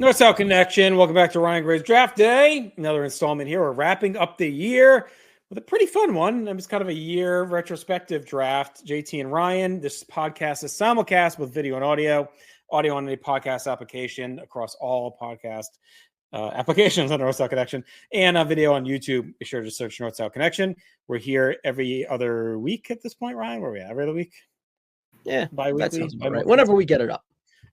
NoSo Connection. Welcome back to Ryan Gray's Draft Day. Another installment here. We're wrapping up the year with a pretty fun one. It's kind of a year retrospective draft. JT and Ryan. This podcast is simulcast with video and audio. Audio on any podcast application across all podcast applications on NoSo Connection, and a video on YouTube. Be sure to search NoSo Connection. We're here every other week at this point, Ryan. Where are we at? Every other week? Yeah, bi-weekly. That sounds about right. Whenever we get it up.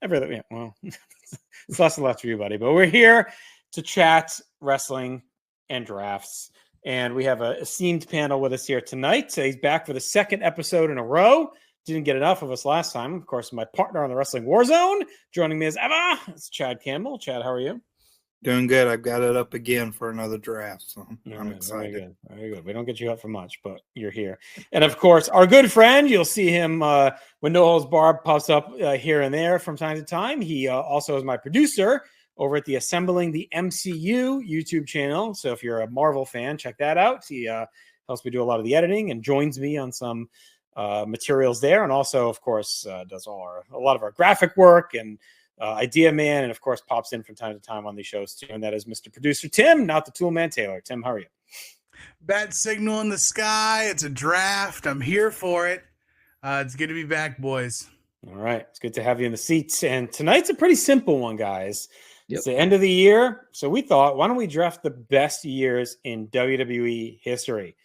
Every other, yeah, well, it's less and less for you, buddy. But we're here to chat wrestling and drafts. And we have an esteemed panel with us here tonight. So he's back for the second episode in a row. Didn't get enough of us last time. Of course, my partner on the Wrestling War Zone. Joining me as ever, it's Chad Campbell. Chad, how are you? Doing good. I've got it up again for another draft, so I'm excited. Very good. Very good. We don't get you up for much, but you're here. And, of course, our good friend, you'll see him when No Holds Barred pops up here and there from time to time. He also is my producer over at the Assembling the MCU YouTube channel. So if you're a Marvel fan, check that out. He helps me do a lot of the editing and joins me on some materials there. And also, of course, does a lot of our graphic work and Idea Man, and of course pops in from time to time on these shows too, and that is Mr. Producer Tim, not the Toolman Taylor. Tim, how are you? Bat signal in the sky. It's a draft. I'm here for it. It's good to be back, boys. All right, it's good to have you in the seats. And tonight's a pretty simple one, guys. Yep. It's the end of the year, so we thought, why don't we draft the best years in WWE history?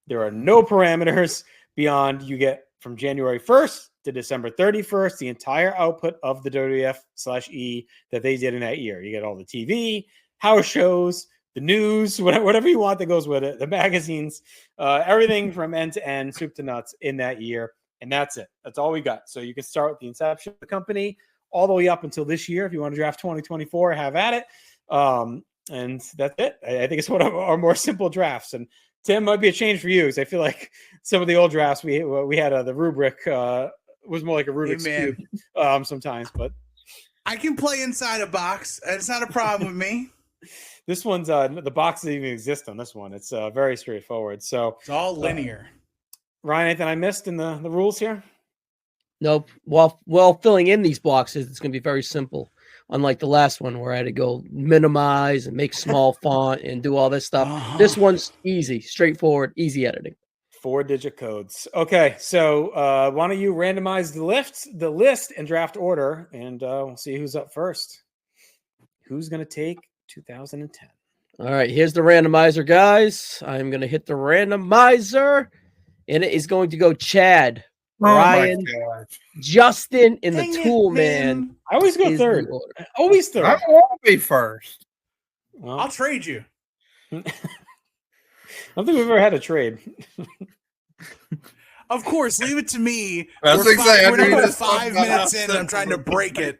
There are no parameters beyond you get from January 1st to December 31st, the entire output of the WWF/E that they did in that year. You get all the TV, house shows, the news, whatever you want that goes with it, the magazines, everything from end to end, soup to nuts in that year. And that's it. That's all we got. So you can start with the inception of the company all the way up until this year. If you want to draft 2024, have at it. And that's it. I think it's one of our more simple drafts. And Tim, might be a change for you because I feel like some of the old drafts we had the rubric was more like a Rubik's Cube sometimes, but I can play inside a box. It's not a problem with me. This one's the box doesn't even exist on this one. It's very straightforward. So it's all linear. Ryan, anything I missed in the rules here? Nope. While filling in these boxes, it's going to be very simple. Unlike the last one where I had to go minimize and make small font and do all this stuff. This one's easy, straightforward, easy editing. 4-digit codes. Okay, so why don't you randomize the list and draft order, and we'll see who's up first. Who's going to take 2010? All right, here's the randomizer, guys. I'm going to hit the randomizer, and it is going to go Chad, Ryan, Justin, and the Toolman. I always go third. Always third. I want to be first. Well, I'll trade you. I don't think we've ever had a trade. Of course, leave it to me. That's We're 5 minutes in, and I'm trying to break it.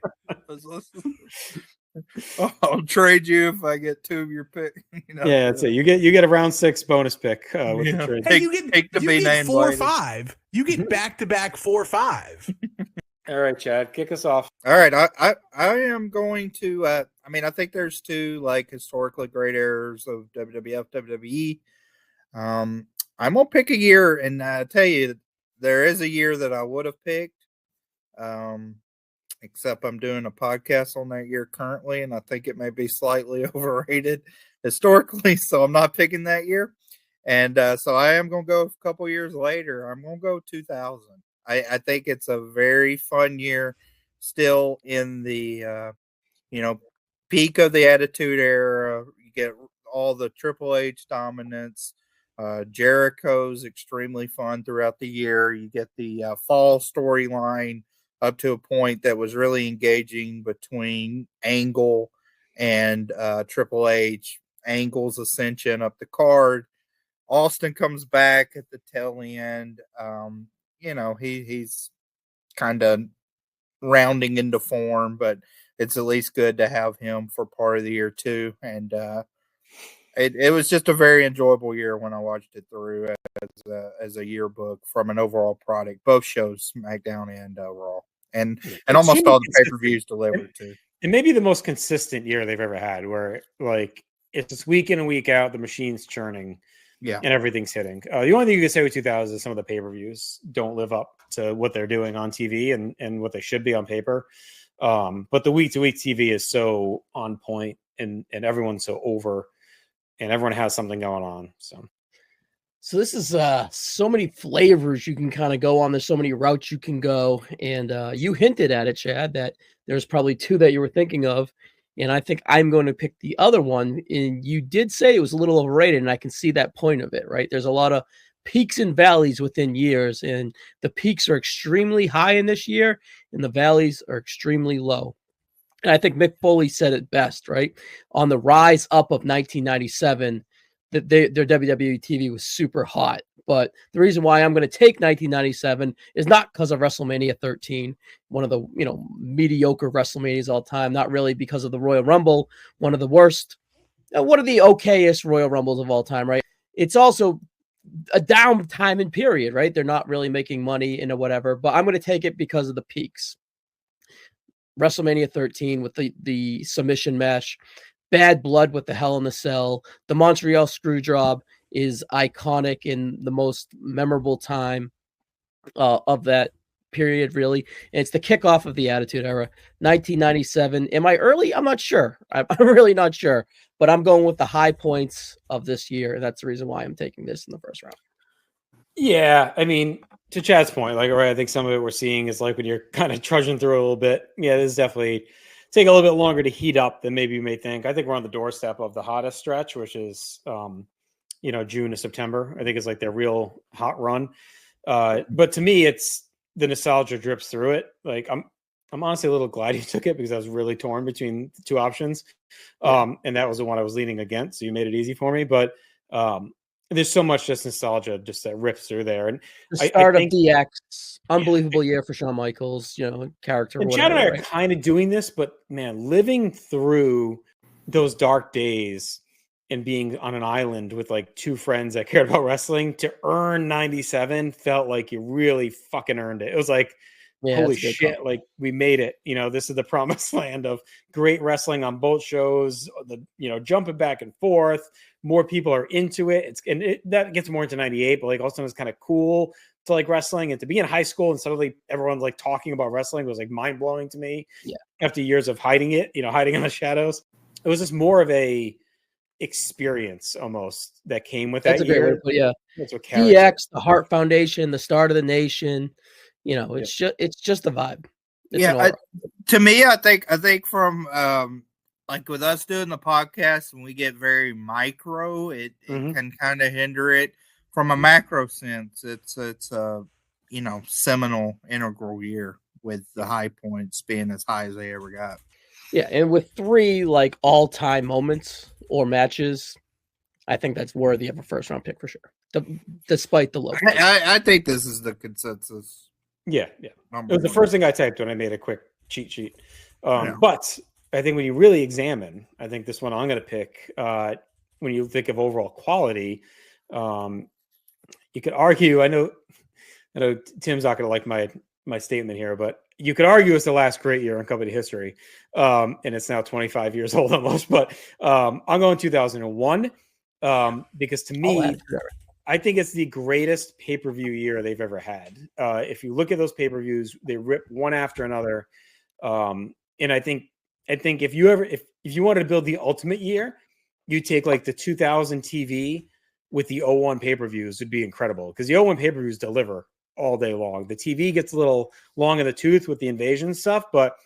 I'll trade you if I get 2 of your pick. Yeah, that's it. You get a round 6 bonus pick with the trade. Hey, you get 4 or 5. You get back-to-back 4 or 5. All right, Chad, kick us off. All right, I am going to. I think there's 2 like historically great eras of WWF, WWE. I'm gonna pick a year, and I tell you, there is a year that I would have picked. Except I'm doing a podcast on that year currently, and I think it may be slightly overrated historically, so I'm not picking that year. And so I am going to go a couple years later. I'm going to go 2000. I think it's a very fun year, still in the peak of the Attitude Era. You get all the Triple H dominance. Jericho's extremely fun throughout the year. You get the fall storyline up to a point that was really engaging between Angle and Triple H. Angle's ascension up the card. Austin comes back at the tail end. He's kind of rounding into form, but it's at least good to have him for part of the year too. And it was just a very enjoyable year when I watched it through as a yearbook from an overall product. Both shows, SmackDown and Raw, and almost all the pay-per-views delivered too. It may be the most consistent year they've ever had, where like it's just week in and week out, the machine's churning. Yeah, and everything's hitting. The only thing you can say with 2000 is some of the pay-per-views don't live up to what they're doing on TV and what they should be on paper. But the week-to-week TV is so on point, and everyone's so over, and everyone has something going on. So this is so many flavors you can kind of go on. There's so many routes you can go. And you hinted at it, Chad, that there's probably two that you were thinking of. And I think I'm going to pick the other one. And you did say it was a little overrated, and I can see that point of it, right? There's a lot of peaks and valleys within years, and the peaks are extremely high in this year, and the valleys are extremely low. And I think Mick Foley said it best, right? On the rise up of 1997, that their WWE TV was super hot. But the reason why I'm going to take 1997 is not because of WrestleMania 13, one of the mediocre WrestleManias of all time. Not really because of the Royal Rumble, one of the worst, one of the okayest Royal Rumbles of all time, right? It's also a down time and period, right? They're not really making money and whatever. But I'm going to take it because of the peaks. WrestleMania 13 with the submission match. Bad Blood with the Hell in the Cell. The Montreal Screwjob is iconic in the most memorable time of that period, really. And it's the kickoff of the Attitude Era. 1997. Am I early? I'm not sure. I'm really not sure. But I'm going with the high points of this year. And that's the reason why I'm taking this in the first round. Yeah, I mean, to Chad's point, like, right, I think some of it we're seeing is like when you're kind of trudging through a little bit. Yeah, this is definitely take a little bit longer to heat up than maybe you may think. I think we're on the doorstep of the hottest stretch, which is, June to September. I think it's like their real hot run. But to me, it's the nostalgia drips through it. Like I'm honestly a little glad you took it because I was really torn between the two options. And that was the one I was leaning against. So you made it easy for me. But there's so much just nostalgia just that rips through there. And the start of DX, unbelievable year for Shawn Michaels, character. And Chad and I are kind of doing this, but man, living through those dark days and being on an island with like two friends that cared about wrestling to earn 97 felt like you really fucking earned it. It was like, holy shit, like we made it. This is the promised land of great wrestling on both shows, jumping back and forth. More people are into it. That gets more into 98, but like also it's kind of cool to like wrestling and to be in high school and suddenly everyone's like talking about wrestling was like mind blowing to me. Yeah. After years of hiding it, hiding in the shadows, it was just more of a experience almost that came with that year. But yeah, that's what DX, the Hart Foundation, the Start of the Nation. It's just the vibe. To me, I think from like with us doing the podcast and we get very micro, it can kind of hinder it. From a macro sense, it's a seminal integral year with the high points being as high as they ever got. Yeah, and with three like all-time moments or matches, I think that's worthy of a first-round pick for sure. Despite the low. I think this is the consensus. Yeah. It was the first thing I typed when I made a quick cheat sheet. But I think when you really examine, I think this one I'm going to pick, when you think of overall quality, you could argue, I know Tim's not going to like my statement here, but you could argue it's the last great year in company history. And it's now 25 years old almost, but I'm going 2001 because to me, I think it's the greatest pay-per-view year they've ever had. If you look at those pay-per-views, they rip one after another. And I think if you wanted to build the ultimate year, you take like the 2000 TV with the 01 pay-per-views would be incredible because the 01 pay-per-views deliver all day long. The TV gets a little long in the tooth with the invasion stuff, but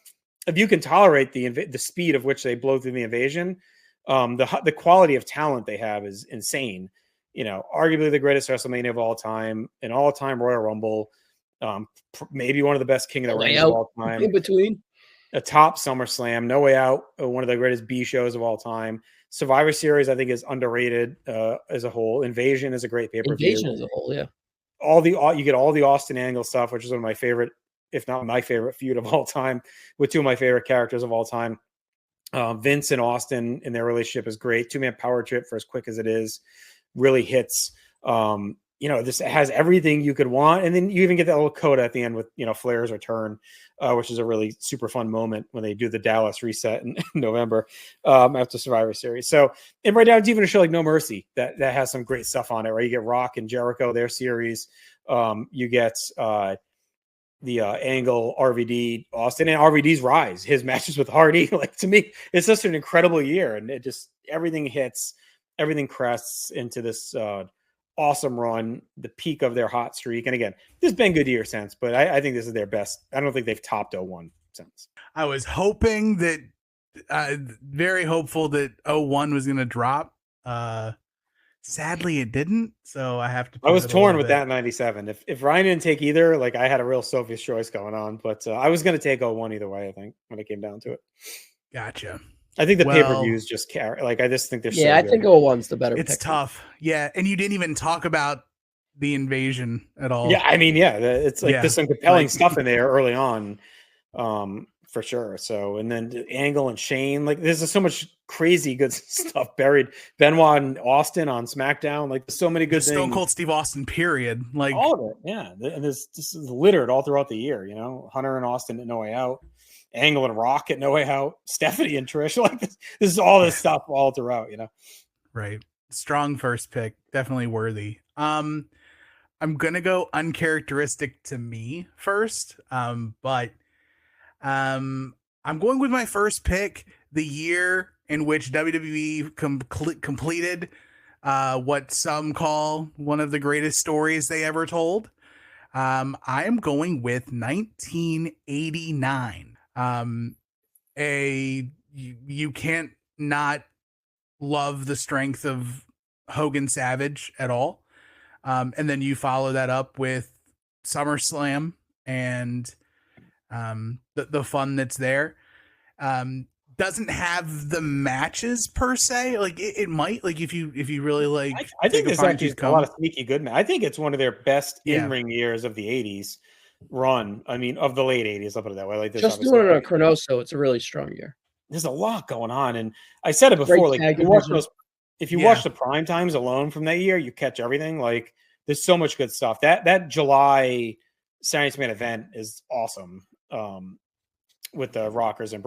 if you can tolerate the speed of which they blow through the invasion, the quality of talent they have is insane. Arguably the greatest WrestleMania of all time, an all-time Royal Rumble, maybe one of the best King of the Rings of all time. In between. A top SummerSlam, No Way Out, one of the greatest B shows of all time. Survivor Series, I think, is underrated as a whole. Invasion is a great pay-per-view. Invasion as a whole, yeah. You get all the Austin Angle stuff, which is one of my favorite, if not my favorite feud of all time, with two of my favorite characters of all time. Vince and Austin and their relationship is great. Two-man power trip for as quick as it is really hits. This has everything you could want. And then you even get that little coda at the end with, Flair's return, which is a really super fun moment when they do the Dallas reset in November after Survivor Series. So, and right now it's even a show like No Mercy that has some great stuff on it, right? You get Rock and Jericho, their series. You get the Angle, RVD, Austin, and RVD's rise, his matches with Hardy. Like, to me, it's just an incredible year, and it just everything hits, everything crests into this awesome run, the peak of their hot streak. And again, this has been good year since, but I think this is their best. I don't think they've topped 01 since. I was hoping that, very hopeful that 01 was going to drop. Sadly, it didn't. So I have to. I was torn with that 97. If Ryan didn't take either, like, I had a real Sophie's choice going on, but I was going to take 01 either way. I think when it came down to it. Gotcha. I think the pay-per-views just carry. Like, I just think they're. Yeah, so I good. think 01's the better. It's pick. tough. Yeah, and you didn't even talk about the invasion at all. Yeah, I mean, yeah, it's like there's some compelling stuff in there early on, for sure. So, and then Angle and Shane, like, there's so much crazy good stuff buried. Benoit and Austin on SmackDown, like, there's so many good things. Stone Cold Steve Austin, period. Like, all of it, yeah. And this is littered all throughout the year. You know, Hunter and Austin at No Way Out, Angle and Rock at No Way Out, Stephanie and Trish. Like, this is all this stuff all throughout. You know, right. Strong first pick, definitely worthy. I'm gonna go uncharacteristic to me first, but I'm going with my first pick, the year in which WWE completed what some call one of the greatest stories they ever told. I am going with 1989. You can't not love the strength of Hogan Savage at all. And then you follow that up with SummerSlam and the fun that's there. Doesn't have the matches per se. Like, it might, like, if you really like. I think there's actually a lot of sneaky good matches. I think it's one of their best in-ring years of the 80s run. I mean, of the late 80s, I'll put it that way. Like, just doing it on Chronoso, it's a really strong year. There's a lot going on, and I said it before. Like, if you watch the prime times alone from that year, you catch everything. Like, there's so much good stuff. That July Saturday Night event is awesome. With the Rockers and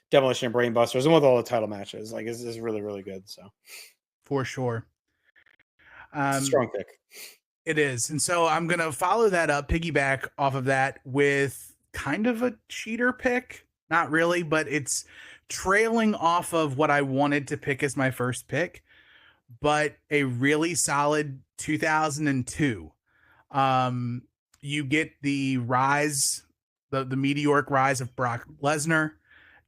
Demolition and Brainbusters, and with all the title matches, like, it's really, really good. So, for sure, strong pick. It is, and so I'm gonna follow that up, piggyback off of that with kind of a cheater pick. Not really, but it's trailing off of what I wanted to pick as my first pick, but a really solid 2002. You get the rise, the meteoric rise of Brock Lesnar.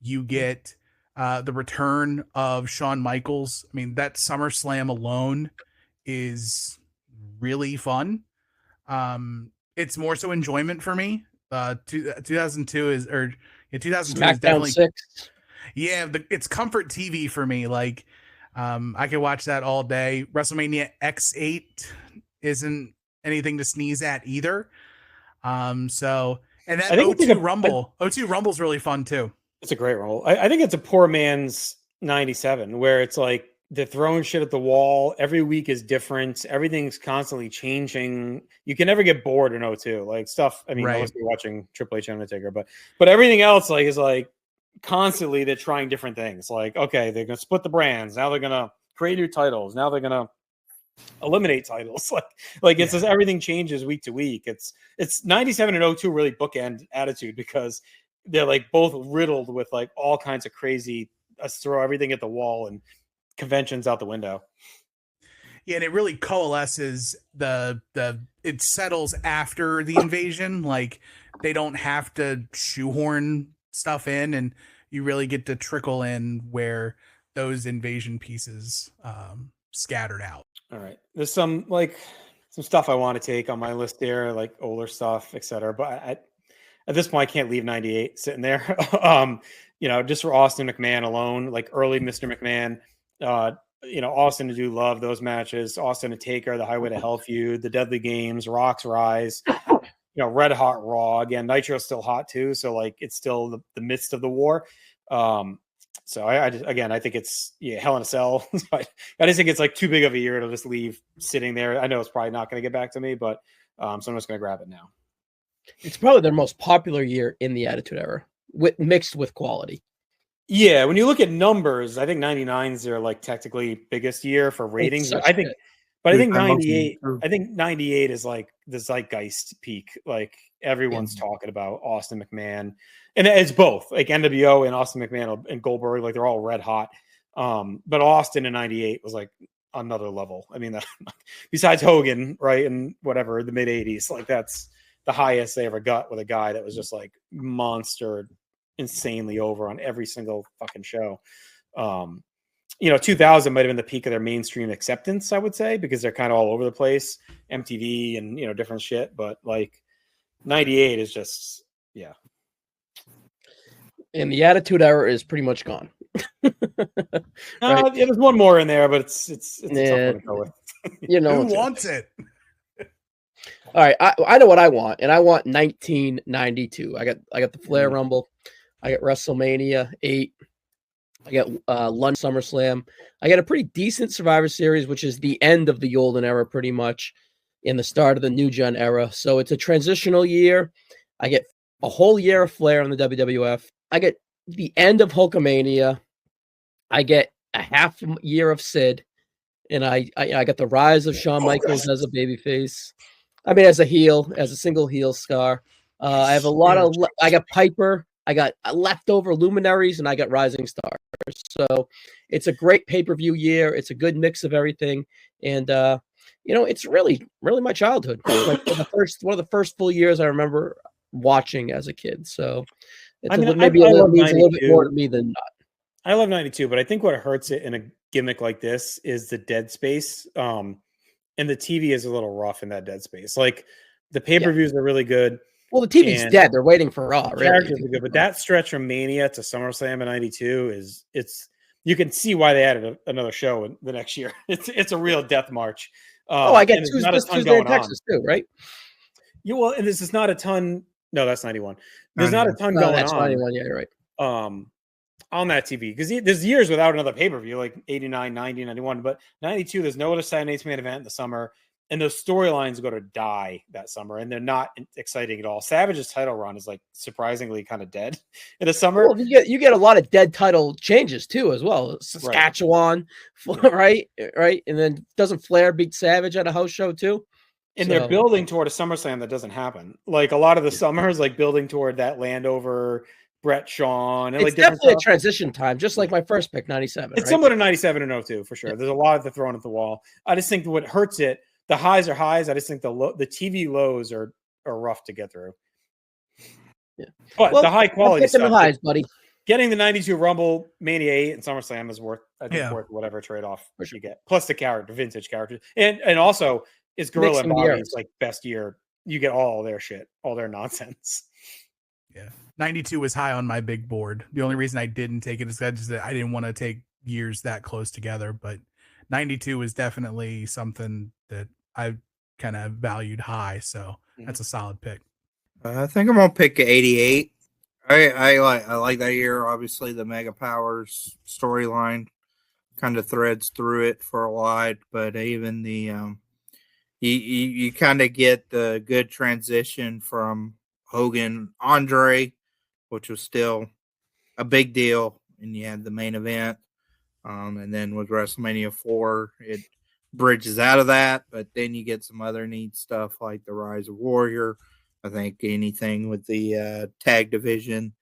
You get the return of Shawn Michaels. I mean, that SummerSlam alone is really fun. It's more so enjoyment for me. 2002 is, or 2002 SmackDown is definitely 6. Yeah, it's comfort TV for me. Like, I could watch that all day. WrestleMania X8 isn't anything to sneeze at either. So, and that 02 Rumble, 02 Rumble's really fun too. It's a great Rumble. I think it's a poor man's 97, where it's like they're throwing shit at the wall. Every week is different. Everything's constantly changing. You can never get bored in 02. Like, stuff. I mean, unless you're watching Triple H and Undertaker, but everything else, like, is like constantly they're trying different things. Like, okay, they're gonna split the brands. Now they're gonna create new titles. Now they're gonna eliminate titles. Like it's just everything changes week to week. It's 97 and 02 really bookend attitude, because they're like both riddled with like all kinds of crazy, let's throw everything at the wall and conventions out the window. Yeah, and it really coalesces it settles after the invasion. Like, they don't have to shoehorn stuff in, and you really get to trickle in where those invasion pieces scattered out. All right. There's some stuff I want to take on my list there, like older stuff, etc. But at this point, I can't leave 98 sitting there. Just for Austin McMahon alone, like early Mr. McMahon, Austin, I do love those matches. Austin and Taker, the Highway to Hell feud, the Deadly Games, Rock's Rise, Red Hot Raw. Again, Nitro's still hot too. So like, it's still the midst of the war. So I think it's Hell in a Cell. I just think it's like too big of a year to just leave sitting there. I know it's probably not going to get back to me, but so I'm just going to grab it now. It's probably their most popular year in the Attitude Era, mixed with quality. Yeah, when you look at numbers, I think 99 is their like technically biggest year for ratings. I think 98 is like the zeitgeist peak. Like everyone's talking about Austin McMahon, and it's both like NWO and Austin McMahon and Goldberg. Like they're all red hot. But Austin in '98 was like another level. I mean, besides Hogan, right, and whatever the mid '80s, like that's the highest they ever got with a guy that was just like monster, insanely over on every single fucking show. 2000 might have been the peak of their mainstream acceptance, I would say, because they're kind of all over the place, MTV and different shit. But like 98 is just And the Attitude Era is pretty much gone. Right? There's one more in there, but it's a tough one to go with. Who wants it? All right, I know what I want, and I want 1992. I got the Flair Rumble, I got WrestleMania 8, I got London SummerSlam, I got a pretty decent Survivor Series, which is the end of the golden era, pretty much, in the start of the new gen era. So it's a transitional year. I get a whole year of Flair on the WWF. I get the end of Hulkamania. I get a half year of Sid, and I got the rise of Shawn Michaels as a babyface. I mean, as a heel, as a single heel star. I have a lot of. I got Piper. I got leftover luminaries, and I got rising stars. So it's a great pay-per-view year. It's a good mix of everything, and it's really, really my childhood. Like one of the first full years I remember watching as a kid. So it's maybe a little bit more to me than not. I love 92, but I think what hurts it in a gimmick like this is the dead space. And the TV is a little rough in that dead space. Like the pay-per-views are really good. Well, the TV's dead. They're waiting for Raw. Characters are good, but that stretch from Mania to SummerSlam in '92 you can see why they added another show in the next year. It's a real death march. I get Tuesday in Texas too, right? And this is not a ton. No, that's 91. There's not a ton going that's on. 91. Yeah, you're right. On that TV, because there's years without another pay-per-view, like 89, 90, 91, but 92, there's no other Saturday Night's Main Event in the summer, and those storylines go to die that summer, and they're not exciting at all. Savage's title run is like surprisingly kind of dead in the summer. Well, you get a lot of dead title changes too, as well. Saskatchewan, right, and then doesn't Flair beat Savage at a house show too? And they're building toward a SummerSlam that doesn't happen. Like a lot of the summers, like building toward that Landover, Brett, Sean, and it's definitely a transition time, just like my first pick, 97. It's similar to 97 and 02 for sure. Yeah. There's a lot of the throwing at the wall. I just think what hurts it, the highs are highs. I just think the TV lows are rough to get through. Yeah, but the high quality stuff, highs, buddy. Getting the 92 Rumble, Mania 8, and SummerSlam is worth whatever trade off you get. Plus the vintage characters, and also it's Gorilla and Bobby's like best year. You get all their shit, all their nonsense. Yeah. 92 was high on my big board. The only reason I didn't take it is that I didn't want to take years that close together, but 92 is definitely something that I kind of valued high. So that's a solid pick. I think I'm going to pick 88. I like that year. Obviously the Mega Powers storyline kind of threads through it for a lot, but even the, you kind of get the good transition from Hogan, Andre, which was still a big deal, and you had the main event. And then with WrestleMania 4, it bridges out of that, but then you get some other neat stuff like the Rise of Warrior. I think anything with the tag division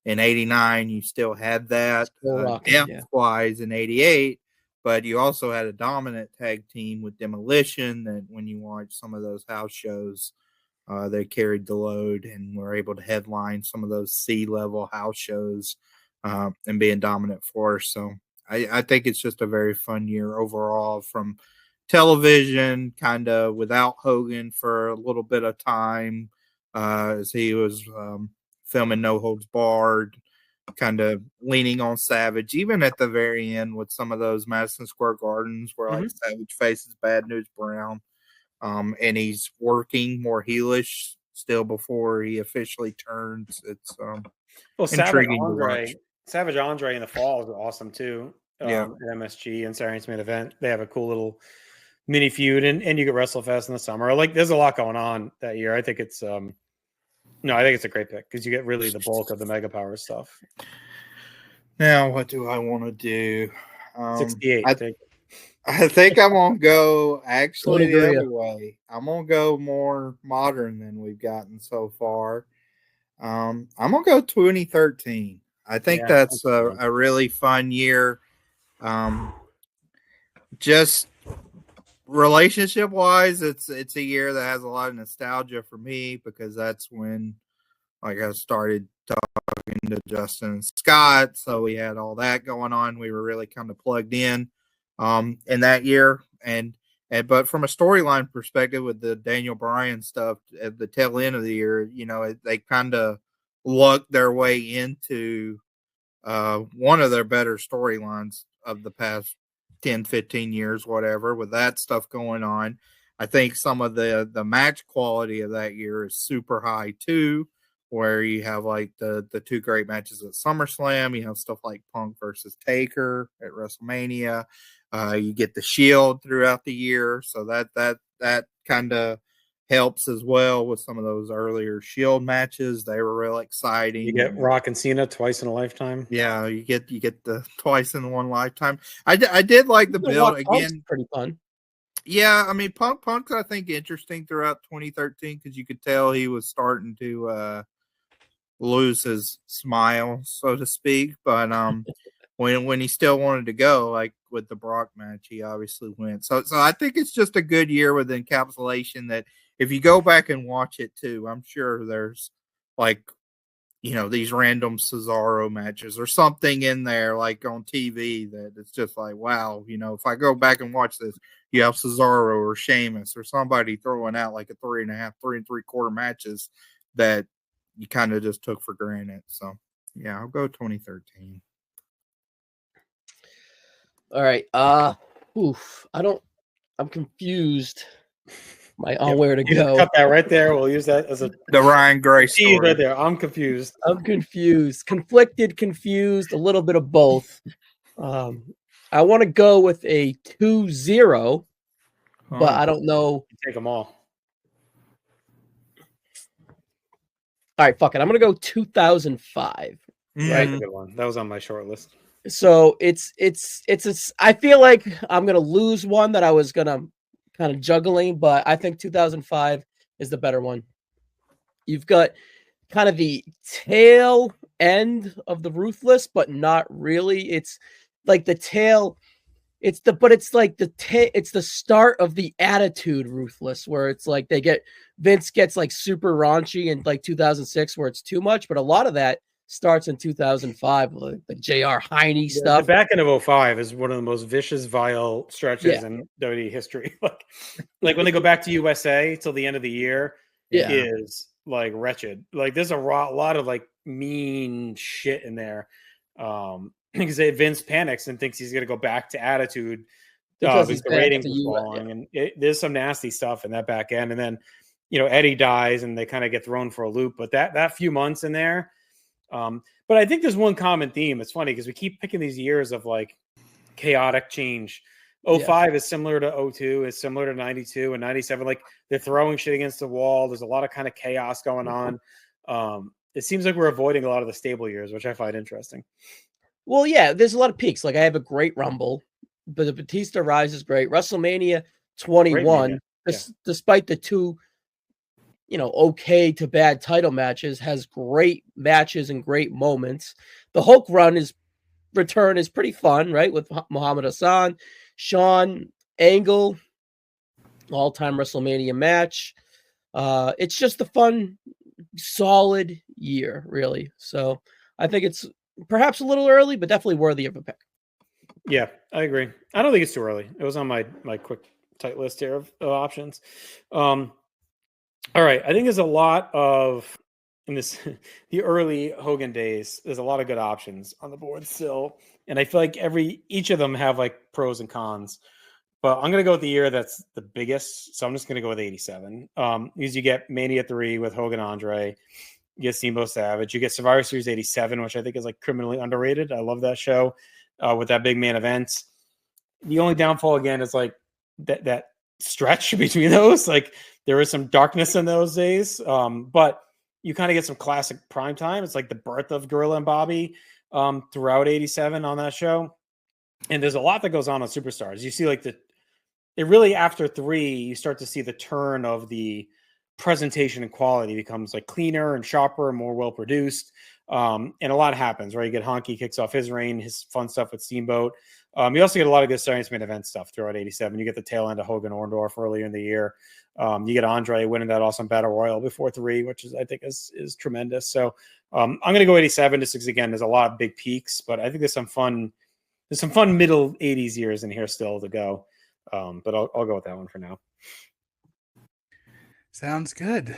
in 89, you still had that. Depth-wise in 88, but you also had a dominant tag team with Demolition that when you watch some of those house shows, they carried the load and were able to headline some of those C-level house shows and be a dominant force. So I think it's just a very fun year overall from television, kind of without Hogan for a little bit of time as he was filming No Holds Barred, kind of leaning on Savage, even at the very end with some of those Madison Square Gardens where like Savage faces Bad News Brown. And he's working more heelish still before he officially turns. It's intriguing to watch. Savage Andre in the fall is awesome too. At MSG and Saturday Night's Main Event. They have a cool little mini feud, and you get WrestleFest in the summer. Like there's a lot going on that year. I think it's I think it's a great pick because you get really the bulk of the Mega Power stuff. Now, what do I want to do? 68, I think. I think I'm gonna go actually the agree. other way. I'm gonna go more modern than we've gotten so far. I'm gonna go 2013. I think Yeah, that's a really fun year. Just relationship wise, it's a year that has a lot of nostalgia for me because that's when like I started talking to Justin and Scott, so we had all that going on. We were really kind of plugged in that year, and but from a storyline perspective, with the Daniel Bryan stuff at the tail end of the year, they kind of lucked their way into one of their better storylines of the past 10, 15 years, whatever, with that stuff going on. I think some of the match quality of that year is super high too, where you have like the two great matches at SummerSlam. You have stuff like Punk versus Taker at WrestleMania. You get the Shield throughout the year, so that kind of helps as well with some of those earlier Shield matches. They were real exciting. You get Rock and Cena twice in a lifetime. Yeah, you get the twice in one lifetime. I did like the build again. Pretty fun. Yeah, I mean Punk's I think interesting throughout 2013 because you could tell he was starting to lose his smile, so to speak. But when he still wanted to go, like with the Brock match, he obviously went. So I think it's just a good year with encapsulation that if you go back and watch it too, I'm sure there's like these random Cesaro matches or something in there like on TV that it's just like, wow, if I go back and watch this, you have Cesaro or Sheamus or somebody throwing out like a 3.5, 3 3/4 matches that you kind of just took for granted. So yeah, I'll go 2013. All right. I'm confused on where to go. Cut that right there. We'll use that as the Ryan Gray story right there. I'm confused. Conflicted, confused, a little bit of both. I want to go with a 2-0, but I don't know. Take them all. All right, fuck it. I'm gonna go 2005. Right, good one. That was on my short list. So it's I feel like I'm gonna lose one that I was gonna kind of juggling, but I think 2005 is the better one. You've got kind of the tail end of the Ruthless, but not really. It's like the tail. It's the start of the Attitude Ruthless, where it's like Vince gets like super raunchy in like 2006, where it's too much. But a lot of that starts in 2005, like the J.R. Heine stuff. The back end of 05 is one of the most vicious, vile stretches in WWE history. like when they go back to USA till the end of the year, is like wretched. Like there's a lot of like mean shit in there. Because Vince panics and thinks he's going to go back to Attitude because the ratings are falling, and there's some nasty stuff in that back end. And then, Eddie dies, and they kind of get thrown for a loop. But that few months in there, but I think there's one common theme. It's funny because we keep picking these years of like chaotic change. 05 is similar to 02, is similar to 92 and 97. Like they're throwing shit against the wall. There's a lot of kind of chaos going on. It seems like we're avoiding a lot of the stable years, which I find interesting. Well, yeah, there's a lot of peaks. Like I have a great Rumble, but the Batista Rise is great. WrestleMania 21, despite the two, okay to bad title matches, has great matches and great moments. The Hulk return is pretty fun, right? With Muhammad Hassan, Shawn, Angle, all-time WrestleMania match. It's just a fun, solid year, really. So I think it's perhaps a little early, but definitely worthy of a pick. Yeah, I agree. I don't think it's too early. It was on my quick, tight list here of options. All right. I think there's a lot of, in the early Hogan days, there's a lot of good options on the board still. And I feel like each of them have like pros and cons. But I'm going to go with the year that's the biggest. So I'm just going to go with 87. Because you get Mania 3 with Hogan Andre. You get Steamboat Savage. You get Survivor Series 87, which I think is like criminally underrated. I love that show with that big man event. The only downfall again is like that stretch between those. Like there is some darkness in those days, but you kind of get some classic prime time. It's like the birth of Gorilla and Bobby throughout 87 on that show. And there's a lot that goes on Superstars. You see like it really after 3, you start to see the turn of the presentation and quality becomes like cleaner and sharper and more well produced. And a lot happens, right? You get Honky kicks off his reign, his fun stuff with Steamboat. You also get a lot of good Science Main Event stuff throughout 87. You get the tail end of Hogan Orndorff earlier in the year. You get Andre winning that awesome Battle Royal before 3, which is I think is tremendous. So I'm going to go 87 just because, again, there's a lot of big peaks, but I think there's some fun middle 80s years in here still to go. But I'll go with that one for now. Sounds good.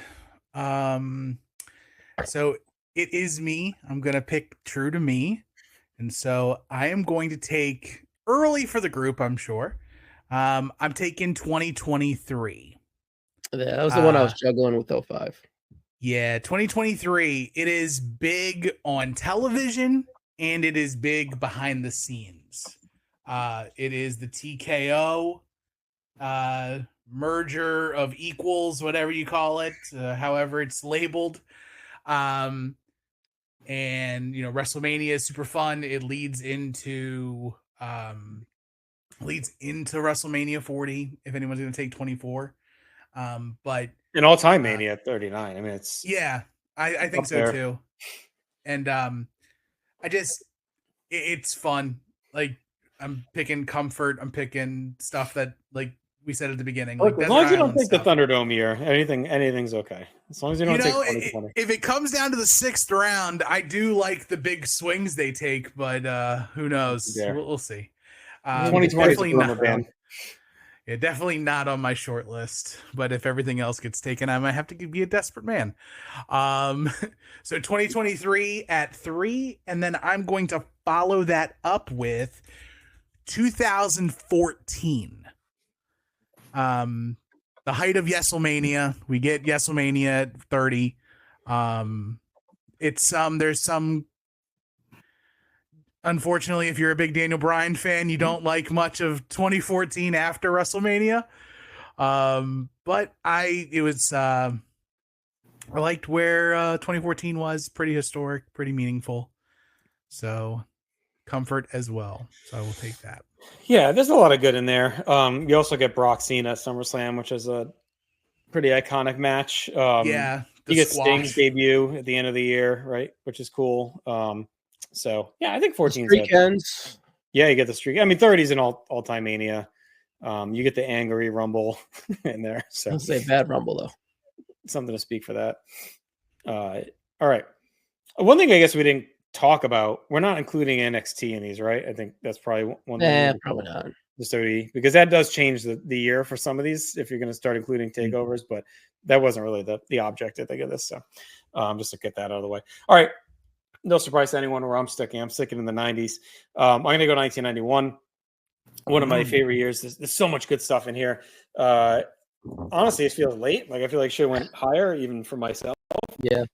So it is me. I'm going to pick True to Me. And so I am going to take early for the group, I'm sure. I'm taking 2023. Yeah, that was the one I was juggling with 05. Yeah, 2023. It is big on television and it is big behind the scenes. It is the TKO merger of equals, whatever you call it, however it's labeled. And WrestleMania is super fun. It leads into WrestleMania 40 if anyone's going to take 24. But an all-time Mania at 39. I mean, it's I think so too. And it's fun. Like, I'm picking comfort. I'm picking stuff that, like we said at the beginning. Look, as long as you don't take the Thunderdome year, anything's okay. As long as you don't take 2020. If it comes down to the 6th round, I do like the big swings they take, but who knows? Yeah. We'll see. 2020 definitely not on my short list. But if everything else gets taken, I might have to be a desperate man. So 2023 at 3, and then I'm going to follow that up with 2014. The height of Yeselmania. We get Yeselmania at 30. There's some, unfortunately, if you're a big Daniel Bryan fan, you don't like much of 2014 after WrestleMania. But I liked where 2014 was. Pretty historic, pretty meaningful. So comfort as well. So I will take that. Yeah, there's a lot of good in there. You also get Brock Cena at SummerSlam, which is a pretty iconic match. You get Sting's debut at the end of the year, right? Which is cool. So yeah, I think 14 weekends. Yeah, you get the streak. I mean, 30 is an all-time Mania. You get the angry Rumble in there. So I'll say bad Rumble though. Something to speak for that. All right. One thing I guess we didn't talk about, we're not including NXT in these, right? I think that's probably one thing. Probably not. Because that does change the year for some of these if you're going to start including takeovers, but that wasn't really the object, I think, of this. So just to get that out of the way. All right. No surprise to anyone where I'm sticking. I'm sticking in the 90s. I'm going to go 1991. One of my favorite years. There's so much good stuff in here. Honestly, it feels late. Like I feel like should have went higher even for myself. Yeah.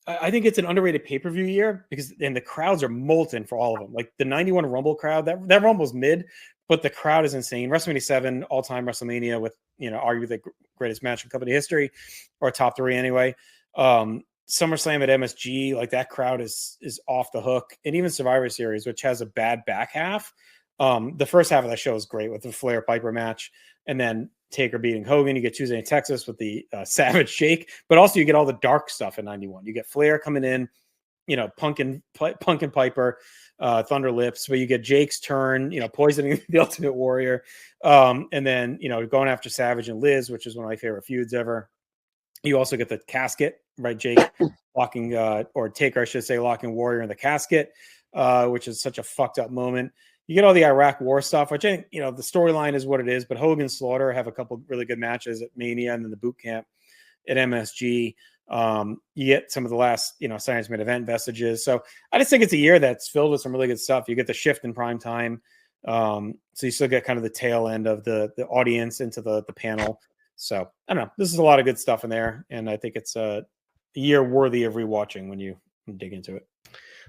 I think it's an underrated pay-per-view year and the crowds are molten for all of them. Like the 91 Rumble crowd, that Rumble's mid, but the crowd is insane. WrestleMania 7, all-time WrestleMania with, arguably the greatest match in company history, or top 3 anyway. SummerSlam at MSG, like that crowd is off the hook. And even Survivor Series, which has a bad back half. The first half of that show is great with the Flair Piper match, and then Taker beating Hogan. You get Tuesday in Texas with the Savage Shake, but also you get all the dark stuff in 91. You get Flair coming in, Punk and Piper, Thunder Lips, but you get Jake's turn, poisoning the Ultimate Warrior, and then going after Savage and Liz, which is one of my favorite feuds ever. You also get the casket, right? Jake locking, or Taker, I should say, locking Warrior in the casket, which is such a fucked up moment. You get all the Iraq War stuff, which I think, the storyline is what it is, but Hogan and Slaughter have a couple really good matches at Mania and then the boot camp at MSG. You get some of the last, Science Main Event vestiges. So I just think it's a year that's filled with some really good stuff. You get the shift in prime time. So you still get kind of the tail end of the audience into the panel. So I don't know. This is a lot of good stuff in there. And I think it's a year worthy of rewatching when you dig into it.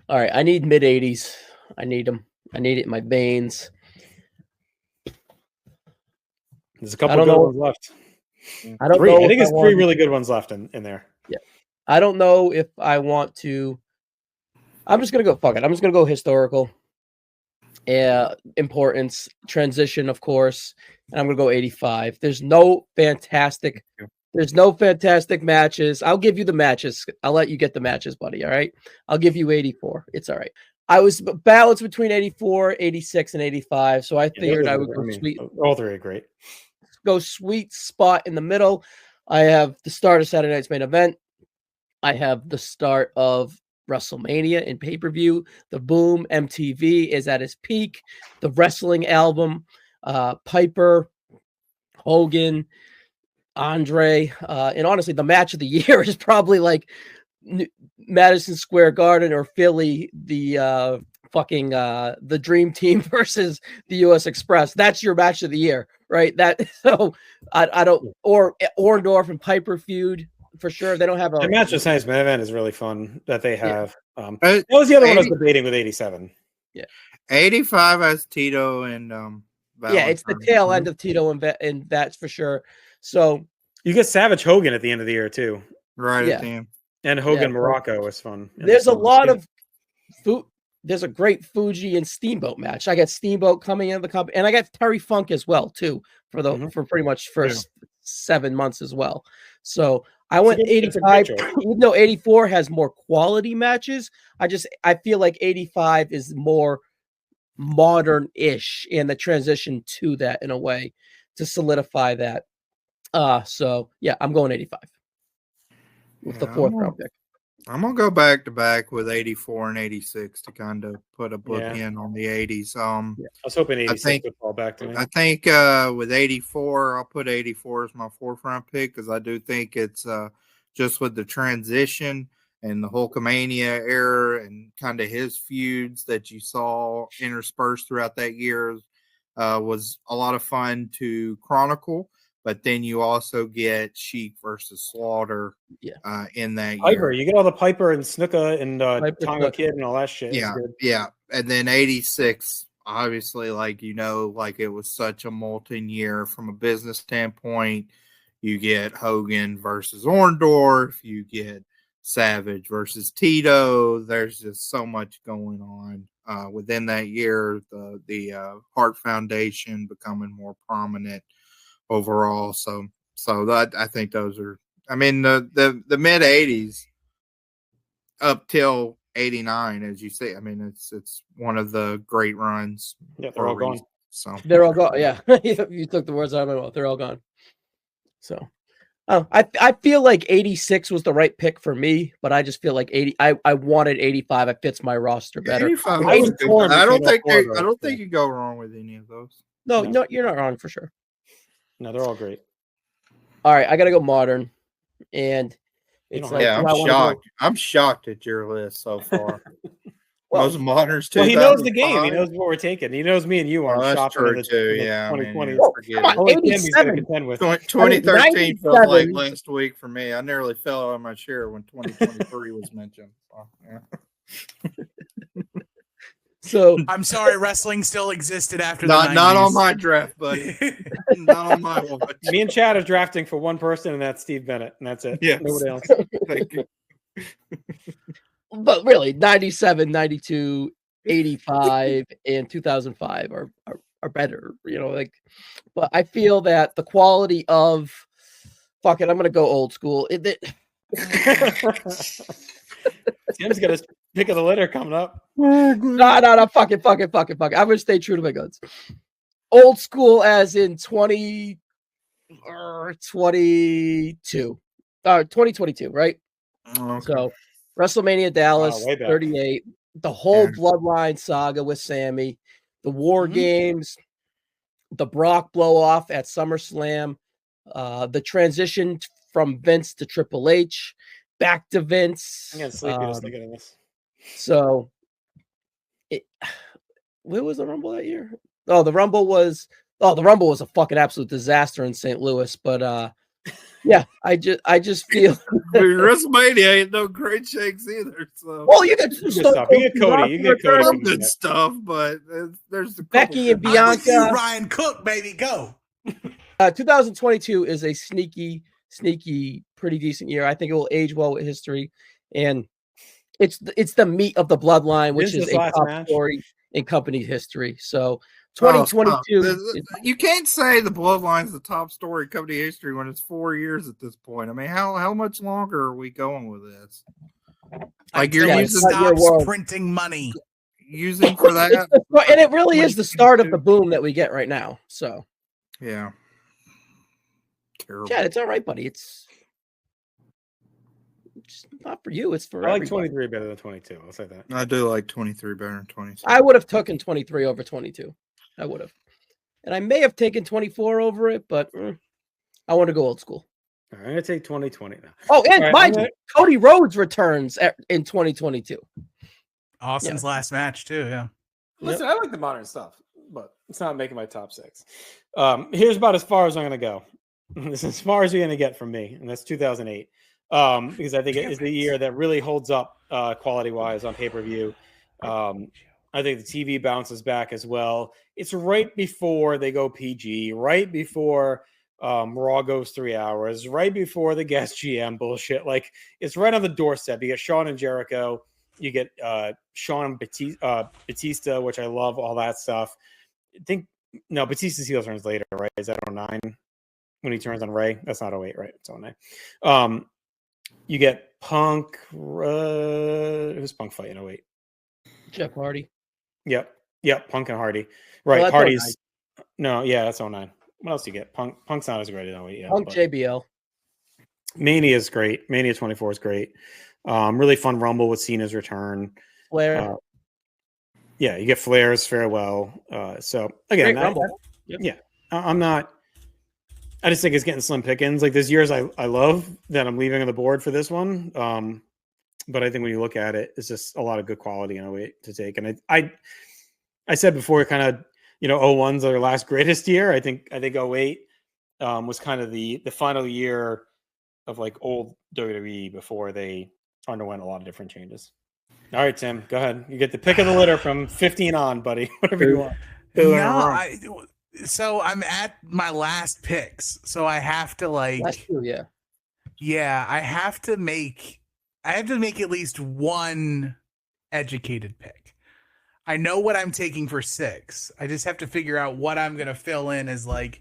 All right. I need mid 80s. I need them. I need it in my veins. There's a couple good ones left. I don't know. I think it's 3 really good ones left in there. Yeah. I don't know if I want to. I'm just going to go. Fuck it. I'm just going to go historical. importance, transition, of course, and I'm gonna go 85. There's no fantastic matches. I'll give you the matches. I'll let you get the matches, buddy. All right. I'll give you 84. It's all right. I was balanced between 84, 86, and 85. So I figured I would go sweet. All three are great. Go sweet spot in the middle. I have the start of Saturday Night's Main Event. I have the start of WrestleMania in pay-per-view. The boom, MTV is at its peak. The wrestling album, Piper, Hogan, Andre, and honestly, the match of the year is probably like Madison Square Garden or Philly, the Dream Team versus the US Express. That's your match of the year, right? I don't, or Orndorff and Piper feud for sure. They don't have the match of Science Main Event is really fun that they have. Yeah. What was the other one I was debating with 87? Yeah, 85 has Tito and yeah, it's the tail end of Tito and that's for sure. So you get Savage Hogan at the end of the year too, right? Yeah. At the end. And Hogan Morocco was fun. There's a lot of food. There's a great Fuji and Steamboat match. I got Steamboat coming in the company, and I got Terry Funk as well too for pretty much first 7 months as well. So I went 85, even though 84 has more quality matches. I feel like 85 is more modern-ish in the transition to that in a way to solidify that. So yeah, I'm going 85 with the fourth round pick. I'm gonna go back to back with 84 and 86 to kind of put a bookend on the 80s. I was hoping 86 would fall back to me. I think with 84, I'll put 84 as my fourth round pick because I do think it's just with the transition and the Hulkamania era and kind of his feuds that you saw interspersed throughout that year was a lot of fun to chronicle. But then you also get Sheik versus Slaughter in that Piper, year. you get all the Piper and Snuka and Tonga Kid and all that shit. Yeah. And then 86, obviously, like it was such a molten year from a business standpoint. You get Hogan versus Orndorff. You get Savage versus Tito. There's just so much going on within that year. The Hart Foundation becoming more prominent overall. So that I think those are. I mean the mid 80s up till 89, as you say. I mean it's one of the great runs. Yeah, they're all gone. So they're all gone. Yeah, you took the words out of my mouth. They're all gone. So, I feel like 86 was the right pick for me, but I just feel like 80. I wanted 85. It fits my roster better. 85 I don't think you go wrong with any of those. No, you're not wrong for sure. No, they're all great. All right, I gotta go modern, and it's I'm shocked at your list so far. Most moderns too. Well, he knows the game. He knows what we're taking. He knows me and you aren't shopping too. 2020. Come on, 2013 felt like last week for me. I nearly fell out of my chair when 2023 was mentioned. So I'm sorry, wrestling still existed after the 90s. Not on my draft, buddy. Not on my watch. Me and Chad are drafting for one person, and that's Steve Bennett, and that's it. Yeah, nobody else. Thank you. But really, 97, 92, 85, and 2005 are better. But I feel that the quality of I'm gonna go old school. Tim's got his pick of the litter coming up. No, fuck it. I'm gonna stay true to my guns. Old school as in 2022, right? Okay. So WrestleMania Dallas 38, the whole Bloodline saga with Sammy, the War Games, the Brock blow off at SummerSlam, the transition from Vince to Triple H, back to Vince. I'm getting sleepy just thinking of this. So, where was the Rumble that year? The Rumble was a fucking absolute disaster in St. Louis. But yeah, I just feel WrestleMania ain't no great shakes either. So, well, you get stuff. You get Cody. You get Cody. Some good stuff, but there's the Becky and Bianca. Ryan Cook, baby, go. 2022 is a sneaky, pretty decent year. I think it will age well with history, and it's the meat of the Bloodline, which is a top story. in company history. So 2022. You can't say the Bloodline's the top story in company history when it's 4 years at this point. I mean, how much longer are we going with this? Like you're using stops printing money. Using for that, and it really is the start of the boom that we get right now. So, yeah, terrible. Chad, it's all right, buddy. It's not for you. It's for I like everybody. 23 better than 22. I'll say that. I do like 23 better than 22. I would have taken 23 over 22. I would have, and I may have taken 24 over it, but I want to go old school. All right, I'm gonna take 2020 now. Oh, and mind you, Cody Rhodes returns in 2022. Austin's last match too. Yeah. Listen, I like the modern stuff, but it's not making my top 6. Here's about as far as I'm going to go. This is as far as you're going to get from me, and that's 2008. Because I think it is the year that really holds up quality-wise on pay-per-view. I think the TV bounces back as well. It's right before they go PG, right before Raw goes 3 hours, right before the guest GM bullshit. Like, it's right on the doorstep. You get Shawn and Jericho. You get Shawn and Batista, which I love, all that stuff. Batista's heel turns later, right? Is that 09 when he turns on Ray? That's not 08, right? It's 09. You get Punk. Who's Punk fighting 08? Jeff Hardy. Yep, Punk and Hardy. Right, well, Hardy's. 09. No, yeah, that's 09. What else do you get? Punk's not as great as 08 yet. Punk JBL. Mania is great. Mania 24 is great. Really fun Rumble with Cena's return. Flair. Yeah, you get Flair's farewell. So again, I'm not. I just think it's getting slim pickings. Like, there's years I love that I'm leaving on the board for this one. But I think when you look at it, it's just a lot of good quality in 08 to take. And I said before, kind of, 01's their last greatest year. I think 08 was kind of the final year of like old WWE before they underwent a lot of different changes. All right, Tim, go ahead. You get the pick of the litter from 15 on, buddy. Whatever you want. So I'm at my last picks, so I have to That's true, yeah. Yeah, I have to make at least one educated pick. I know what I'm taking for 6. I just have to figure out what I'm going to fill in as like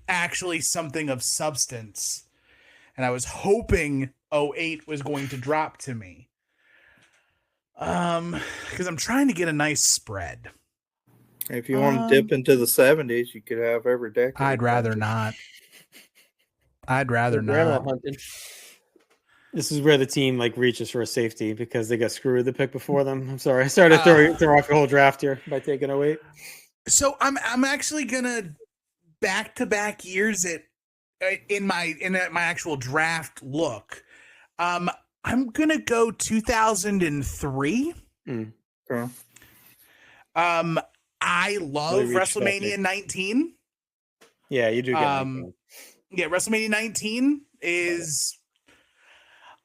actually something of substance. And I was hoping 08 was going to drop to me. Because I'm trying to get a nice spread. If you want to dip into the 70s, you could have every decade. I'd rather not. This is where the team like reaches for a safety because they got screwed the pick before them. I'm sorry. I started to throw off your whole draft here by taking 08. So I'm actually gonna back-to-back years in my actual draft look. I'm gonna go 2003. Okay. I love WrestleMania 19. Yeah, you do get 19. Yeah, WrestleMania 19 is,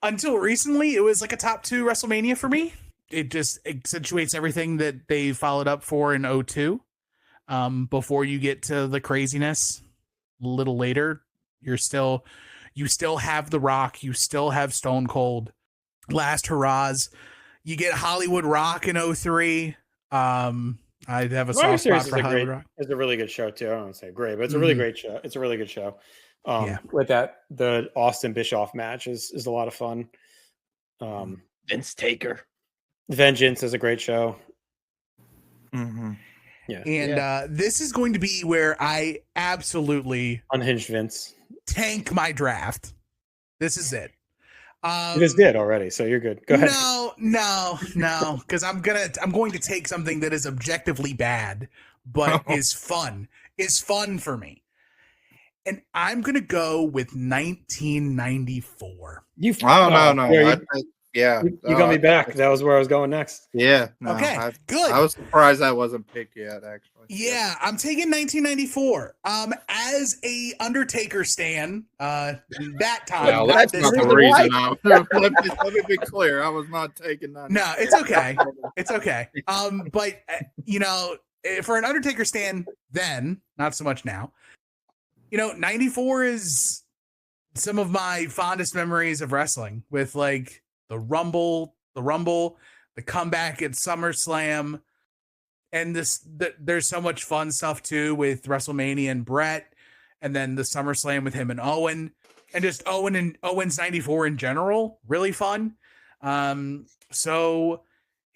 until recently, it was like a top 2 WrestleMania for me. It just accentuates everything that they followed up for in 02. Before you get to the craziness a little later, you still have The Rock, you still have Stone Cold, last hurrahs. You get Hollywood Rock in 03. I have a soft spot for Hollywood Rock. It's a really good show too. I don't want to say great, but it's a really great show. It's a really good show. With that, the Austin Bischoff match is a lot of fun. Vince Taker. Vengeance is a great show. Mm-hmm. Yeah. And this is going to be where I absolutely unhinged Vince tank my draft. This is it. You just did already, so you're good. Go ahead. No, because I'm going to take something that is objectively bad, but is fun for me. And I'm gonna go with 1994. No. You got me back. That was where I was going next. Yeah. No, okay. Good. I was surprised that wasn't picked yet, actually. Yeah, I'm taking 1994. As a Undertaker stan, that time. Well, that's not the reason. Let me be clear. I was not taking that. No, it's okay. It's okay. But for an Undertaker stan, then not so much now. 94 is some of my fondest memories of wrestling, with like the Rumble, the comeback at SummerSlam. and there's so much fun stuff too with WrestleMania and Brett, and then the SummerSlam with him and Owen, and just Owen and Owen's 94 in general, really fun. So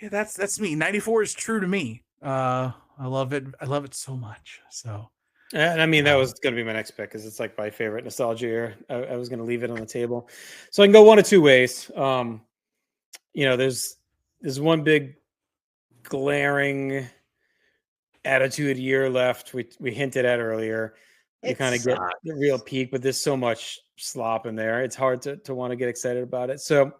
yeah, that's me. 94 is true to me. I love it. I love it so much. So, and I mean, that was going to be my next pick because it's like my favorite nostalgia year. I was going to leave it on the table, so I can go one of two ways. There's one big glaring attitude year left. We hinted at earlier. You kind of get the real peak, but there's so much slop in there. It's hard to want to get excited about it. So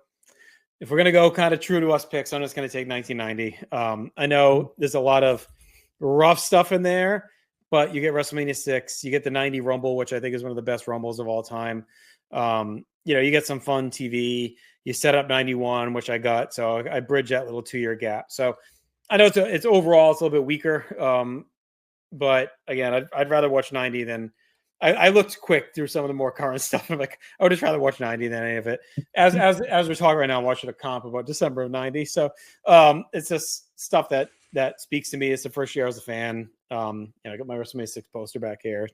if we're going to go kind of true to us picks, I'm just going to take 1990. I know there's a lot of rough stuff in there, but you get WrestleMania 6, you get the 90 Rumble, which I think is one of the best Rumbles of all time. You get some fun TV. You set up 91, which I got. So I bridge that little 2-year gap. So I know it's overall, it's a little bit weaker. But again, I'd rather watch 90 than I looked quick through some of the more current stuff. I'm like, I would just rather watch 90 than any of it. As we're talking right now, I'm watching a comp about December of 90. So it's just stuff that speaks to me. It's the first year I was a fan. I got my WrestleMania 6 poster back here.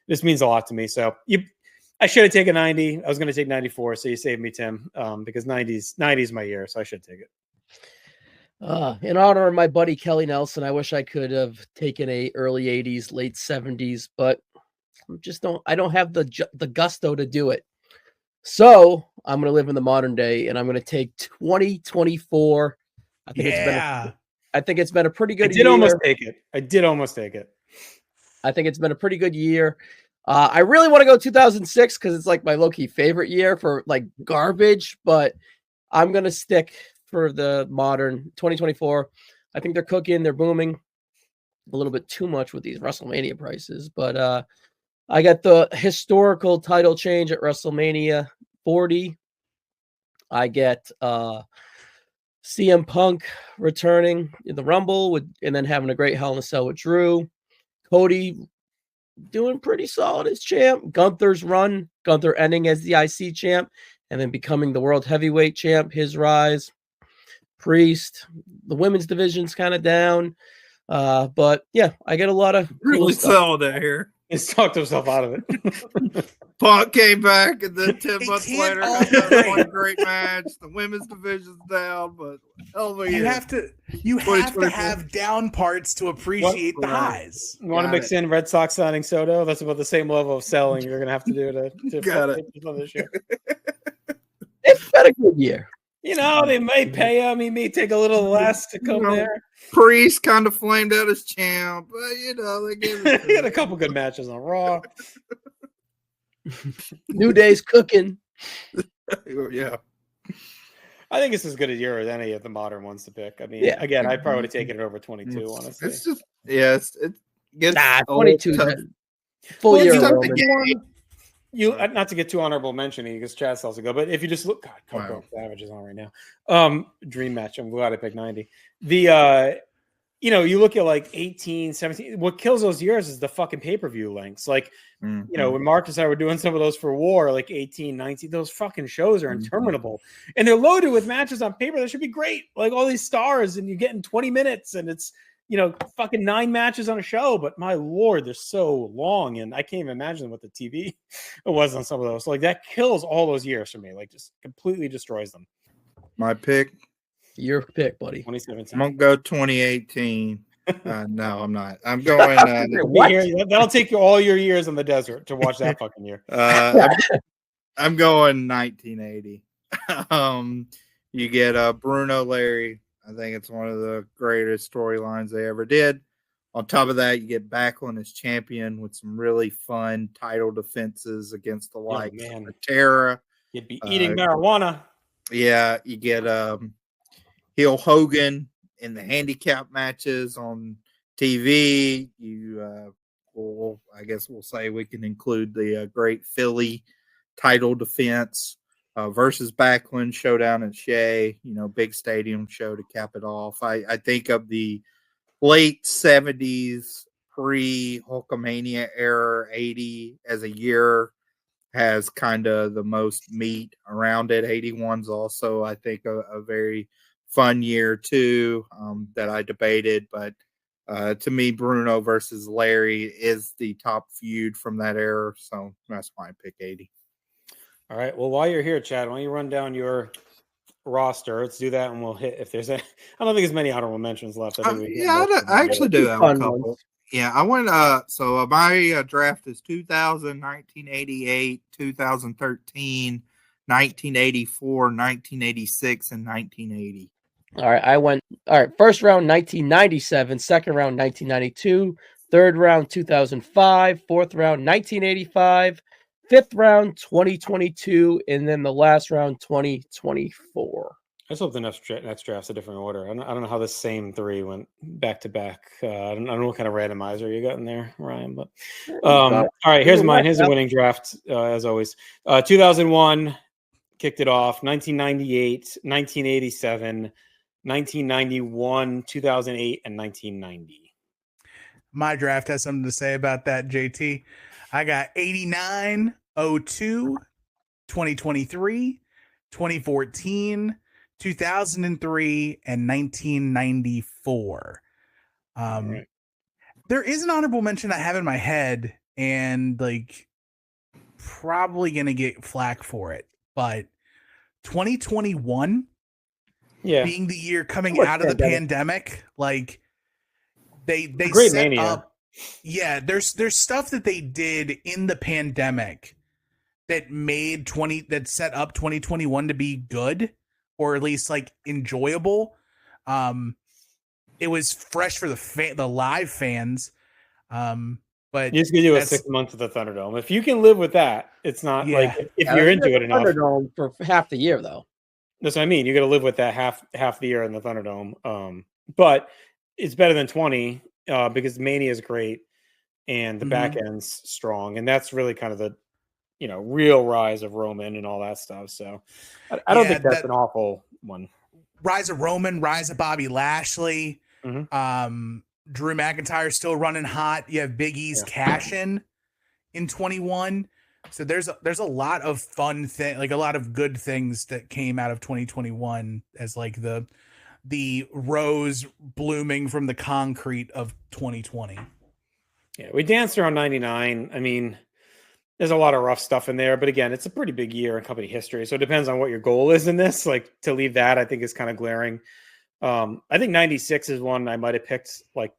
This means a lot to me. So I should have taken 90. I was going to take 94. So you saved me, Tim, because 90's my year. So I should take it. In honor of my buddy Kelly Nelson, I wish I could have taken a early 80s, late 70s, but I don't have the gusto to do it. So I'm going to live in the modern day, and I'm going to take 2024. I think it's been a pretty good year. I did almost take it. I think it's been a pretty good year. I really want to go 2006 because it's like my low-key favorite year for like garbage, but I'm going to stick for the modern 2024. I think they're cooking, they're booming a little bit too much with these WrestleMania prices, but I got the historical title change at WrestleMania 40. I get CM Punk returning in the Rumble and then having a great Hell in a Cell with Drew. Cody doing pretty solid as champ. Gunther's run, Gunther ending as the IC champ and then becoming the world heavyweight champ, his rise. Priest, the women's division's kind of down. But yeah, I get a lot of really solid out here. He's talked himself out of it. Punk came back, and then 10 months later, got one great match. The women's division's down, but hell of a year. You have to have down parts to appreciate the highs. You want to mix in Red Sox signing Soto? That's about the same level of selling you're going to have to do to got it. This year. It's been a good year. They may pay him. He may take a little less to come there. Priest kind of flamed out as champ, but they gave it. He had a couple good matches on Raw. New Day's cooking. Yeah. I think it's as good a year as any of the modern ones to pick. I mean, again, I'd probably have taken it over 22, honestly. It's just, it gets 22 full year. Not to get too honorable mention because Chad still has to go, but if you just look, God, Coco Savage is on right now. Dream match. I'm glad I picked 90. You look at like 18, 17. What kills those years is the fucking pay-per-view lengths. Like, when Marcus and I were doing some of those for War, like 18, 19, those fucking shows are interminable. And they're loaded with matches on paper that should be great. Like all these stars, and you're getting 20 minutes, and it's, fucking 9 matches on a show, but my Lord, they're so long, and I can't even imagine what the TV it was on some of those. So, like, that kills all those years for me. Like, just completely destroys them. My pick? Your pick, buddy. 2017. I'm going to go 2018. No, I'm not. I'm going... That'll take you all your years in the desert to watch that fucking year. I'm going 1980. You get Bruno Larry. I think it's one of the greatest storylines they ever did. On top of that, you get Backlund as champion with some really fun title defenses against the likes of Terra. You'd be eating marijuana. Yeah, you get Heel Hogan in the handicap matches on TV. I guess we'll say we can include the Great Philly title defense. Versus Backlund showdown at Shea, big stadium show to cap it off. I think of the late 70s, pre-Hulkamania era, 80 as a year has kind of the most meat around it. 81's also, I think, a very fun year too that I debated, but To me, Bruno versus Larry is the top feud from that era. So that's my pick 80. All right. Well, while you're here, Chad, why don't you run down your roster? Let's do that, and we'll hit if there's a. I don't think there's many honorable mentions left. I think I actually do have a Fun couple. ones. Yeah, I went. So my draft is 2000, 1988, 2013, 1984, 1986, and 1980. All right, I went. All right, first round 1997, second round 1992, third round 2005, fourth round 1985, fifth round 2022, and then the last round 2024. I just hope the next draft's a different order. I don't know how the same three went back to back. I don't know what kind of randomizer you got in there, Ryan. But all right, here's mine. Here's a winning draft, as always. 2001 kicked it off. 1998, 1987, 1991, 2008, and 1990. My draft has something to say about that, JT. I got 89, 02, 2023, 2014, 2003, and 1994. Right. There is an honorable mention I have in my head, and like probably gonna get flack for it, but 2021 being the year coming out of the pandemic, like they great set Mania. up. Yeah, there's stuff that they did in the pandemic that set up 2021 to be good, or at least like enjoyable. It was fresh for the live fans. But you just gonna do a 6 months of the Thunderdome. If you can live with that, it's not like if you're into it enough. Thunderdome for half the year, though. That's what I mean. You got to live with that half the year in the Thunderdome. But it's better than 20 because Mania is great and the back end's strong, and that's really kind of the real rise of Roman and all that stuff. So I don't think that's an awful one. Rise of Roman, rise of Bobby Lashley. Drew McIntyre still running hot. You have Big E's cash in 21. So there's a lot of fun like a lot of good things that came out of 2021 as like the rose blooming from the concrete of 2020. Yeah, we danced around 99. I mean, there's a lot of rough stuff in there, but again, it's a pretty big year in company history. So it depends on what your goal is in this. Like to leave that, I think is kind of glaring. I think 96 is one I might have picked like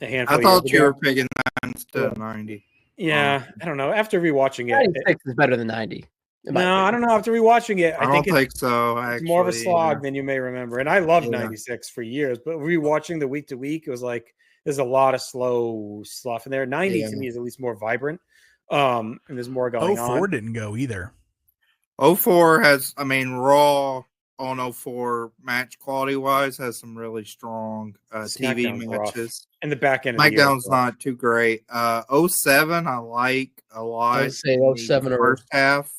a handful. I thought you were picking that instead of 90. Yeah, I don't know. After rewatching it, 96 is better than 90. No, I don't know. After rewatching it, I don't think so. It's more of a slog than you may remember. And I loved 96 for years, but rewatching the week to week, it was like there's a lot of slow stuff in there. 90 to me is at least more vibrant. And there's more going on. 04 didn't go either. 04 has, Raw on 04 match quality wise has some really strong TV matches. And the back end of SmackDown's not too great. 07 I like a lot. I would say 07 or first half.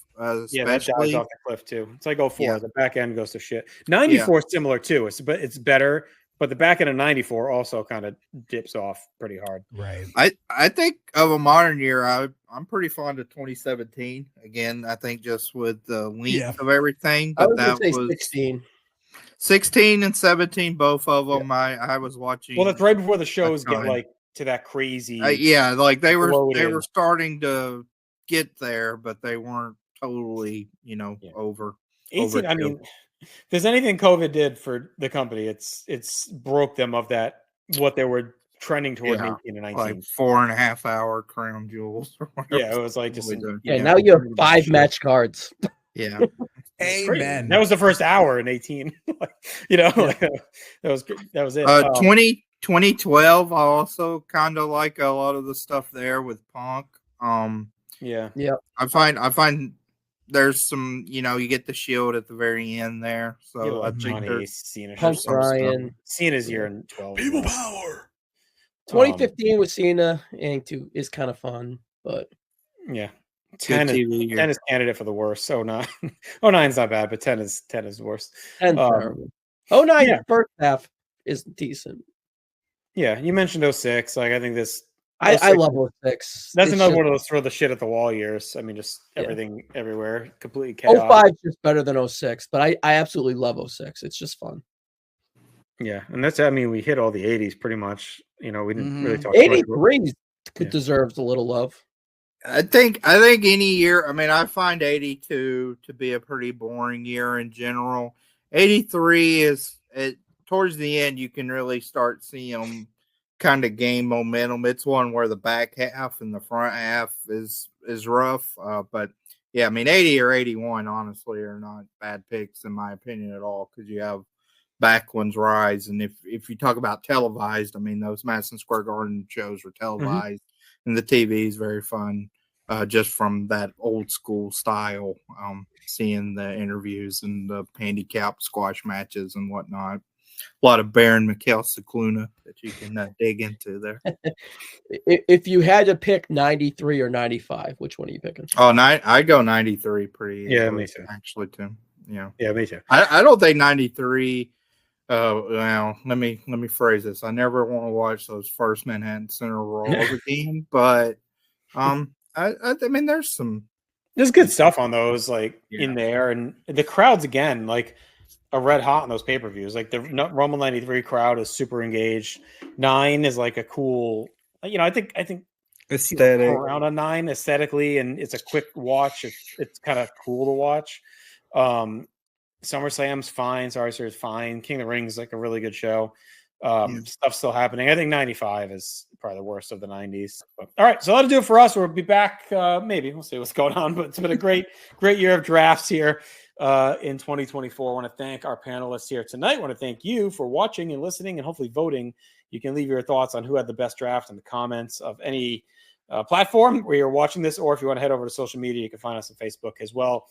Yeah, that dives off the cliff too. It's like 04. Yeah. The back end goes to shit. 94 is similar too. It's better, but the back end of 94 also kind of dips off pretty hard. Right. I think of a modern year, I'm pretty fond of 2017. Again, I think just with the length of everything. But that was 16 and 17, both of them. I was watching. Well, that's right before the shows get like to that crazy. Like they were starting to get there, but they weren't totally, over. 18. I mean, if there's anything COVID did for the company, it's broke them of that what they were trending toward 18 and 19. Like 4.5 hour crown jewels. Yeah, it was like just now you have 5 match cards. Yeah. Amen. That was the first hour in 18. That was it. 2012, I also kind of like a lot of the stuff there with Punk. Yeah. I find there's some, you get the Shield at the very end there. So I think there's Punk Ryan. Cena's year in 12. People power. 2015 with Cena and is kind of fun, but 10 is candidate for the worst. So 9's not bad, but 10 is worst. 10's terrible. 09 first half is decent. Yeah, you mentioned 06. Like I think this. I love 06. That's another one of those throw the shit at the wall years. I mean, just everything everywhere, completely chaos. 05 is just better than 06, but I absolutely love 06. It's just fun. Yeah, and that's, I mean, we hit all the 80s pretty much. You know, we didn't really Mhm. talk about 83 Yeah. deserves a little love. I think any year. I mean, I find 82 to be a pretty boring year in general. 83 is towards the end. You can really start seeing them kind of gain momentum. It's one where the back half and the front half is rough. But yeah, I mean, 80 or 81 honestly are not bad picks in my opinion at all, because you have back ones rise, and if you talk about televised, I mean, those Madison Square Garden shows were televised, and the TV is very fun, just from that old school style. Seeing the interviews and the handicap squash matches and whatnot. A lot of Baron Mikhail Cicluna that you can dig into there. If you had to pick 93 or 95, which one are you picking? Oh, I go 93 pretty easily. Yeah, me too. Actually, too. Yeah. Yeah, me too. I don't think 93. Well, let me phrase this. I never want to watch those first Manhattan Center Raws again, but I mean, there's good stuff on those, like Yeah. in there, and the crowds again, like are red hot on those pay-per-views. Like the Rumble 93 crowd is super engaged. 9 is like a cool, you know, I think aesthetic around a 9 aesthetically, and it's a quick watch. It's kind of cool to watch. SummerSlam's fine. Sorry, sir, is fine. King of the Ring is like a really good show. Stuff's still happening. I think 95 is probably the worst of the 90s. But, all right, so that'll do it for us. We'll be back. Maybe we'll see what's going on. But it's been a great year of drafts here in 2024. I want to thank our panelists here tonight. I want to thank you for watching and listening and hopefully voting. You can leave your thoughts on who had the best draft in the comments of any platform where you're watching this, or if you want to head over to social media, you can find us on Facebook as well.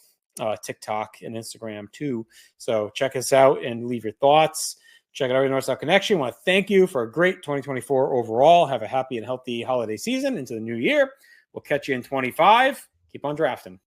TikTok and Instagram too. So check us out and leave your thoughts. Check out our NoSo Connection. I want to thank you for a great 2024 overall. Have a happy and healthy holiday season into the new year. We'll catch you in 25. Keep on drafting.